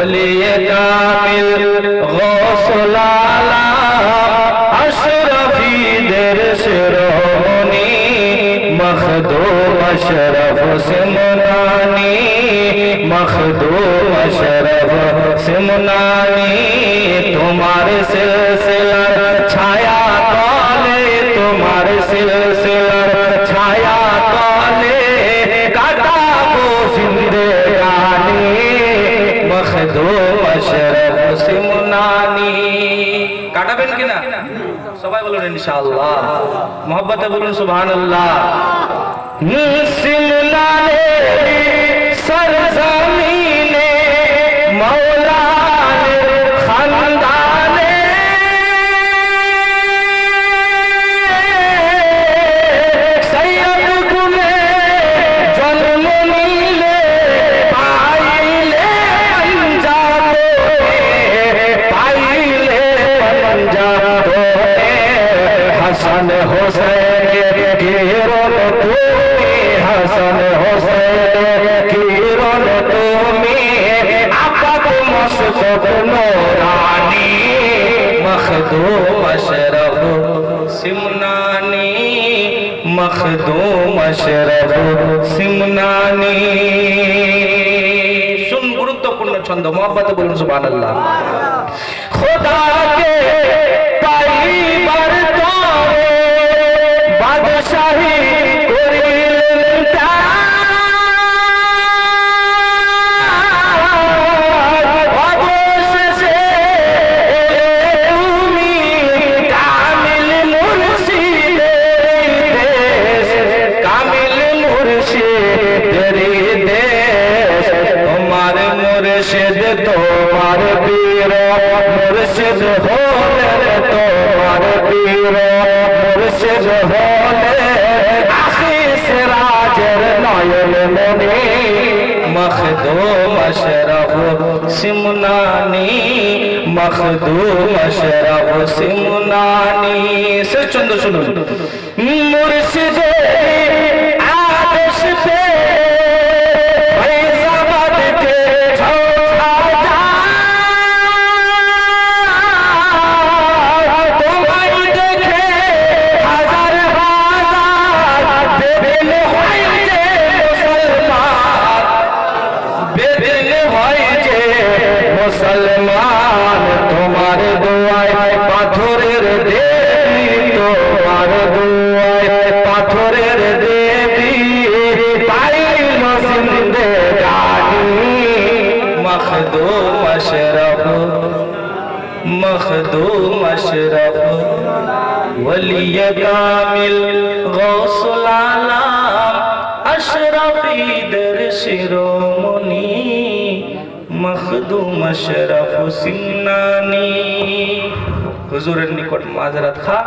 ওলিয়ে কামিল গৌসুল আলাম আশরাফীদের শিরোমণি মখদুম আশরাফ সিমনানি মখদুম আশরাফ সিমনানি তোমার সিলসিলার ছায়া তলে তোমার সিলসিলার ছায়া তলে কাটাবো জিন্দেগানি মখদুম আশরাফ সিমনানি কাটাবেন কিনা সবাই বলুন ইনশাআল্লাহ মোহব্বতে বলুন সুবহানাল্লাহ সিমনানে सरज़मीने मौलाने खानदाने सैयद गुने जन्म नीले पाइले पंजाबो हसन हुसैन किरण तूने हसन हुसैन किरण तुमी आपाक मस्तक नूरानी मखदूम अशरफ सिमनानी मखदूम अशरफ सिमनानी सुन गुरुत्वपूर्ण छंद मोहब्बत बोलूं सुभानअल्लाह खुदा के परिवार तोरे बादशाही তোমার পীর মুর্শিদ হলে তোমার পীর মুর্শিদ হলে আখি সিরাজের নয়ন মনি মখদুম আশরাফ সিমনানি মখদুম আশরাফ সিমনানি সে চন্দ শুনুন মুর্শিদ আদেশ পে মুসলমান তোমার দোয়ায় পাথরের দেবী তোমার দোয়ায় পাথরের দেবী পাইল জিন্দেগানি মখদুম আশরাফ মখদুম আশরাফ ওলিয়ে কামিল গৌসুল আলাম আশরাফীদের শিরোমণি মখদুম আশরাফ সিমনানি হুজুরের নিকট মাযরাত খা